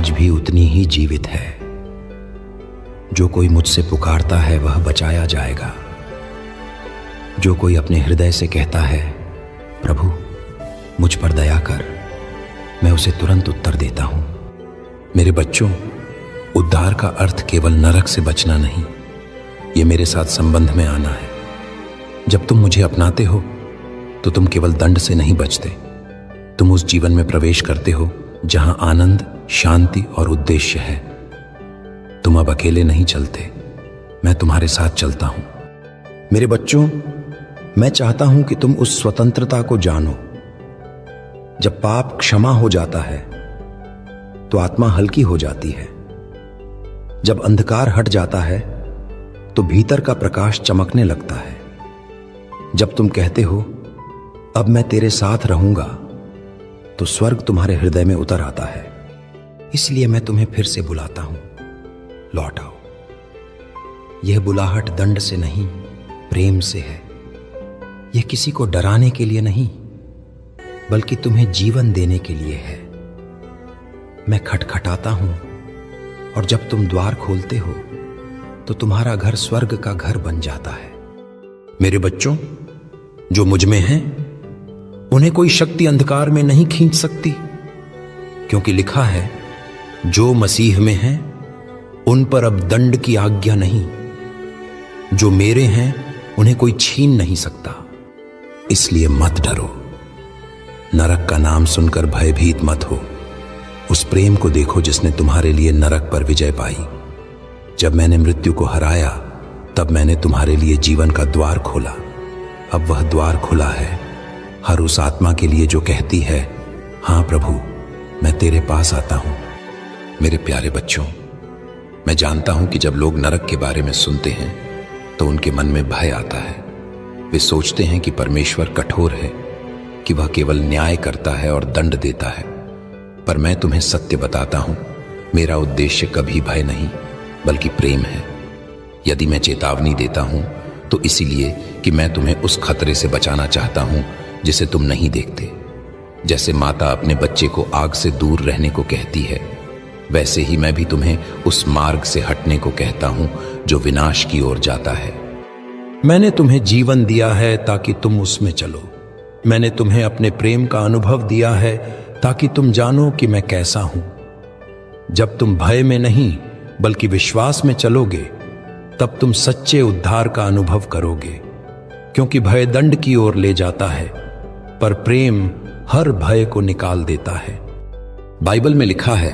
आज भी उतनी ही जीवित है। जो कोई मुझसे पुकारता है वह बचाया जाएगा। जो कोई अपने हृदय से कहता है, प्रभु मुझ पर दया कर, मैं उसे तुरंत उत्तर देता हूं। मेरे बच्चों, उद्धार का अर्थ केवल नरक से बचना नहीं, ये मेरे साथ संबंध में आना है। जब तुम मुझे अपनाते हो तो तुम केवल दंड से नहीं बचते, तुम उस जीवन में प्रवेश करते हो जहां आनंद, शांति और उद्देश्य है। तुम अब अकेले नहीं चलते, मैं तुम्हारे साथ चलता हूं। मेरे बच्चों, मैं चाहता हूं कि तुम उस स्वतंत्रता को जानो। जब पाप क्षमा हो जाता है तो आत्मा हल्की हो जाती है। जब अंधकार हट जाता है तो भीतर का प्रकाश चमकने लगता है। जब तुम कहते हो, अब मैं तेरे साथ रहूंगा, तो स्वर्ग तुम्हारे हृदय में उतर आता है। इसलिए मैं तुम्हें फिर से बुलाता हूं, लौट आओ। यह बुलाहट दंड से नहीं, प्रेम से है। यह किसी को डराने के लिए नहीं, बल्कि तुम्हें जीवन देने के लिए है। मैं खटखटाता हूं, और जब तुम द्वार खोलते हो तो तुम्हारा घर स्वर्ग का घर बन जाता है। मेरे बच्चों, जो मुझ में हैं, उन्हें कोई शक्ति अंधकार में नहीं खींच सकती, क्योंकि लिखा है, जो मसीह में हैं उन पर अब दंड की आज्ञा नहीं। जो मेरे हैं उन्हें कोई छीन नहीं सकता। इसलिए मत डरो, नरक का नाम सुनकर भयभीत मत हो। उस प्रेम को देखो जिसने तुम्हारे लिए नरक पर विजय पाई। जब मैंने मृत्यु को हराया, तब मैंने तुम्हारे लिए जीवन का द्वार खोला। अब वह द्वार खुला है हर उस आत्मा के लिए जो कहती है, हां प्रभु, मैं तेरे पास आता हूं। मेरे प्यारे बच्चों, मैं जानता हूं कि जब लोग नरक के बारे में सुनते हैं तो उनके मन में भय आता है। वे सोचते हैं कि परमेश्वर कठोर है, कि वह केवल न्याय करता है और दंड देता है। पर मैं तुम्हें सत्य बताता हूं, मेरा उद्देश्य कभी भय नहीं, बल्कि प्रेम है। यदि मैं चेतावनी देता हूं तो इसीलिए कि मैं तुम्हें उस खतरे से बचाना चाहता हूं जिसे तुम नहीं देखते। जैसे माता अपने बच्चे को आग से दूर रहने को कहती है, वैसे ही मैं भी तुम्हें उस मार्ग से हटने को कहता हूं जो विनाश की ओर जाता है। मैंने तुम्हें जीवन दिया है ताकि तुम उसमें चलो। मैंने तुम्हें अपने प्रेम का अनुभव दिया है ताकि तुम जानो कि मैं कैसा हूं। जब तुम भय में नहीं बल्कि विश्वास में चलोगे, तब तुम सच्चे उद्धार का अनुभव करोगे। क्योंकि भय दंड की ओर ले जाता है, पर प्रेम हर भय को निकाल देता है। बाइबल में लिखा है,